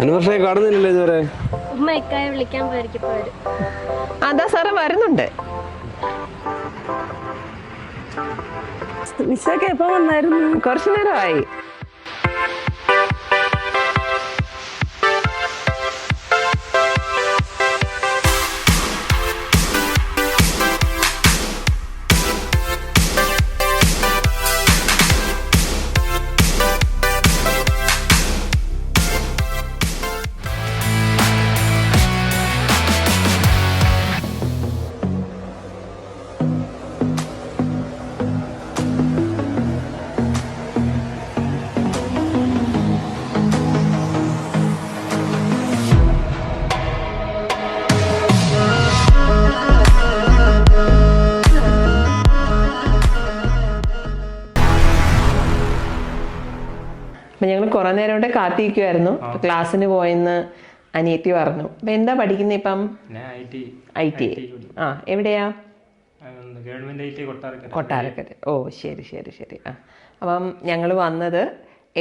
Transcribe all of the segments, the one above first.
അനിവർഷറി കാണുന്നില്ലല്ലോ ഇതുവരെ. ഉമ്മ ഇക്കായെ വിളിക്കാൻ പോയിരിക്കും. അതാ സാറേ വരുന്നുണ്ട്. നിശയൊക്കെ എപ്പോ വന്നായിരുന്നു? കുറച്ചു നേരമായി. അപ്പം ഞങ്ങൾ കുറേ നേരം കൊണ്ട് കാത്തിരിക്കുമായിരുന്നു. ക്ലാസ്സിന് പോയെന്ന് അനിയത്തി പറഞ്ഞു. അപ്പം എന്താ പഠിക്കുന്നത് ഇപ്പം? I T. ആ, എവിടെയാ? കൊട്ടാരക്കര. ഓ, ശരി ശരി ശരി. ആ, അപ്പം ഞങ്ങൾ വന്നത്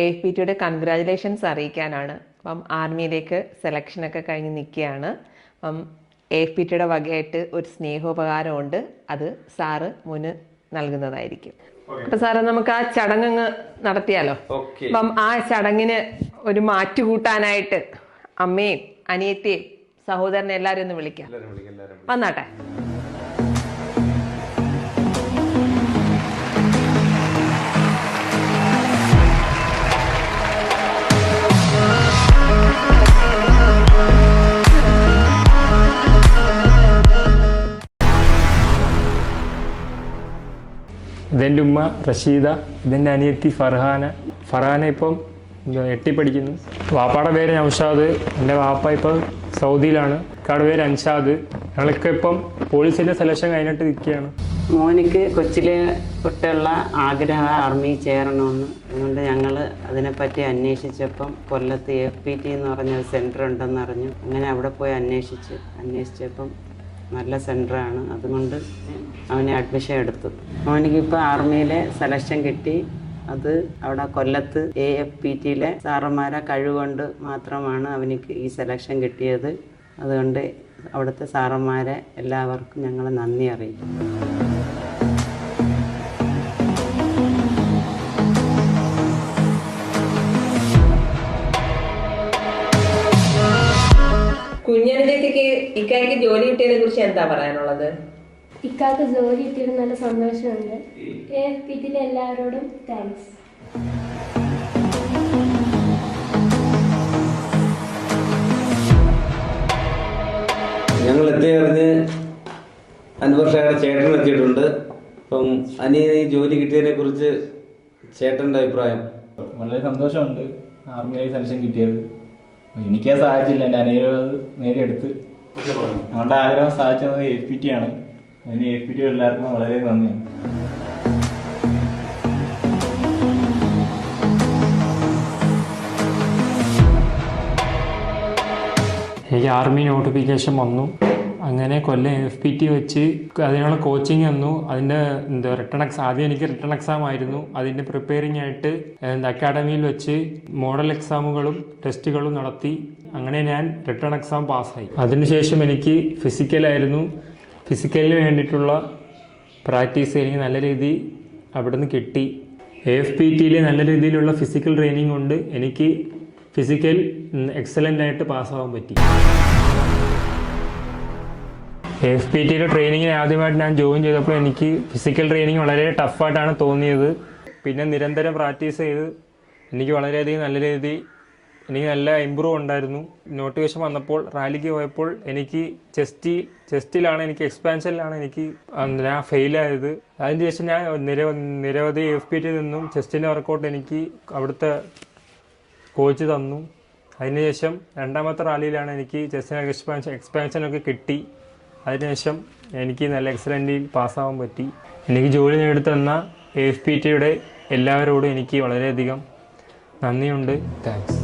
AFPTയുടെ കൺഗ്രാജുലേഷൻസ് അറിയിക്കാനാണ്. അപ്പം ആർമിയിലേക്ക് സെലക്ഷനൊക്കെ കഴിഞ്ഞ് നിൽക്കുകയാണ്. അപ്പം AFPTയുടെ വകയായിട്ട് ഒരു സ്നേഹോപകാരമുണ്ട്. അത് സാറ് മുന് നൽകുന്നതായിരിക്കും. അപ്പൊ സാറ് നമുക്ക് ആ ചടങ്ങ് നടത്തിയാലോ? അപ്പം ആ ചടങ്ങിന് ഒരു മാറ്റുകൂട്ടാനായിട്ട് അമ്മയും അനിയത്തിയും സഹോദരനെ എല്ലാവരും ഒന്ന് വിളിക്കാം. വന്നാട്ടെ. ഇതെൻ്റെ ഉമ്മ റഷീദ, ഇതെൻ്റെ അനിയത്തി ഫർഹാന ഇപ്പം 8ൽ പഠിക്കുന്നു. വാപ്പാടെ പേര് നൗഷാദ്. എൻ്റെ വാപ്പ ഇപ്പം സൗദിയിലാണ്. ഇക്കാടെ പേര് അൻഷാദ്. ഞങ്ങളൊക്കെ ഇപ്പം പോലീസിൻ്റെ സെലക്ഷൻ കഴിഞ്ഞിട്ട് നിൽക്കുകയാണ്. മോനിക്ക് കൊച്ചിലെ തൊട്ടുള്ള ആഗ്രഹം ആർമി ചേരണമെന്ന്. അതുകൊണ്ട് ഞങ്ങൾ അതിനെപ്പറ്റി അന്വേഷിച്ചപ്പം കൊല്ലത്ത് AFPT എന്ന് പറഞ്ഞൊരു സെൻറ്റർ ഉണ്ടെന്ന് അറിഞ്ഞു. അങ്ങനെ അവിടെ പോയി അന്വേഷിച്ചപ്പം നല്ല സെൻറ്ററാണ്. അതുകൊണ്ട് അവനെ അഡ്മിഷൻ എടുത്തു. അവനിക്കിപ്പോൾ ആർമിയിലെ സെലക്ഷൻ കിട്ടി. അത് അവിടെ കൊല്ലത്ത് AFPTയിലെ സാറന്മാരെ കഴിവുകൊണ്ട് മാത്രമാണ് അവനിക്ക് ഈ സെലക്ഷൻ കിട്ടിയത്. അതുകൊണ്ട് അവിടുത്തെ സാറന്മാരെ എല്ലാവർക്കും ഞങ്ങൾ നന്ദി അറിയിക്കും. കുഞ്ഞനുജയ്ക്ക് ഇക്കായ്ക്ക് ജോലി കിട്ടിയതിനെ കുറിച്ച് എന്താ പറയാനുള്ളത്? ഇക്കാക്ക് ജോലി കിട്ടിയത് നല്ല സന്തോഷമുണ്ട്. AFPTയിലെ എല്ലാവരോടും താങ്ക്സ്. ഞങ്ങൾ എത്തിയറിഞ്ഞ് അൻവർഷയുടെ ചേട്ടൻ എത്തിയിട്ടുണ്ട്. അപ്പം അനിയന് ഈ ജോലി കിട്ടിയതിനെ കുറിച്ച് ചേട്ടൻ്റെ അഭിപ്രായം? വളരെ സന്തോഷമുണ്ട് ആർമിയിലേക്ക് സെലക്ഷൻ കിട്ടിയത്. എനിക്കേ സാധിച്ചില്ല, എൻ്റെ അനിയനത് നേടിയെടുത്ത്. ഞങ്ങളുടെ ആഗ്രഹം സാധിച്ചത് AFPT ആണ്. അതിന് AFPT എല്ലാവർക്കും വളരെ നന്ദിയാണ്. എനിക്ക് ആർമി നോട്ടിഫിക്കേഷൻ വന്നു. അങ്ങനെ കൊല്ലം AFPT വെച്ച് അതിനുള്ള കോച്ചിങ് തന്നു. അതിൻ്റെ റിട്ടേൺ ആദ്യം എനിക്ക് റിട്ടേൺ എക്സാം ആയിരുന്നു. അതിൻ്റെ പ്രിപ്പയറിംഗ് ആയിട്ട് അക്കാഡമിയിൽ വെച്ച് മോഡൽ എക്സാമുകളും ടെസ്റ്റുകളും നടത്തി. അങ്ങനെ ഞാൻ റിട്ടേൺ എക്സാം പാസ്സായി. അതിനുശേഷം എനിക്ക് ഫിസിക്കലായിരുന്നു. ഫിസിക്കലിന് വേണ്ടിയിട്ടുള്ള പ്രാക്ടീസ് എനിക്ക് നല്ല രീതിയിൽ അവിടുന്ന് കിട്ടി. AFPTയിൽ നല്ല രീതിയിലുള്ള ഫിസിക്കൽ ട്രെയിനിങ് കൊണ്ട് എനിക്ക് ഫിസിക്കൽ എക്സലൻ്റ് ആയിട്ട് പാസ്സാവാൻ പറ്റി. AFPTയുടെ ട്രെയിനിങ്ങിന് ആദ്യമായിട്ട് ഞാൻ ജോയിൻ ചെയ്തപ്പോൾ എനിക്ക് ഫിസിക്കൽ ട്രെയിനിങ് വളരെ ടഫായിട്ടാണ് തോന്നിയത്. പിന്നെ നിരന്തരം പ്രാക്ടീസ് ചെയ്ത് എനിക്ക് വളരെയധികം നല്ല രീതിയിൽ എനിക്ക് നല്ല ഇമ്പ്രൂവ് ഉണ്ടായിരുന്നു. നോട്ടിഫിക്കേഷൻ വന്നപ്പോൾ റാലിക്ക് പോയപ്പോൾ എനിക്ക് ചെസ്റ്റിലാണ് എനിക്ക് എക്സ്പാൻഷനിലാണ് എനിക്ക് ഞാൻ ഫെയിലായത്. അതിനുശേഷം ഞാൻ നിരവധി AFPT നിന്നും ചെസ്റ്റിൻ്റെ വർക്കൗട്ട് എനിക്ക് അവിടുത്തെ കോച്ച് തന്നു. അതിനുശേഷം രണ്ടാമത്തെ റാലിയിലാണ് എനിക്ക് ചെസ്റ്റിന് എക്സ്പാൻഷനൊക്കെ കിട്ടി. അതിനുശേഷം എനിക്ക് നല്ല എക്സലൻ്റിൽ പാസ്സാവാൻ പറ്റി. എനിക്ക് ജോലി നേടിത്തന്ന AFPTയുടെ എല്ലാവരോടും എനിക്ക് വളരെയധികം നന്ദിയുണ്ട്. താങ്ക്സ്.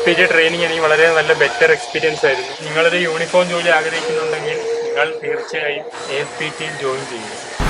FPT ട്രെയിനിങ് എനിക്ക് വളരെ നല്ല ബെറ്റർ എക്സ്പീരിയൻസ് ആയിരുന്നു. നിങ്ങളൊരു യൂണിഫോം ജോലി ആഗ്രഹിക്കുന്നുണ്ടെങ്കിൽ നിങ്ങൾ തീർച്ചയായും AFPT ജോയിൻ ചെയ്യുക.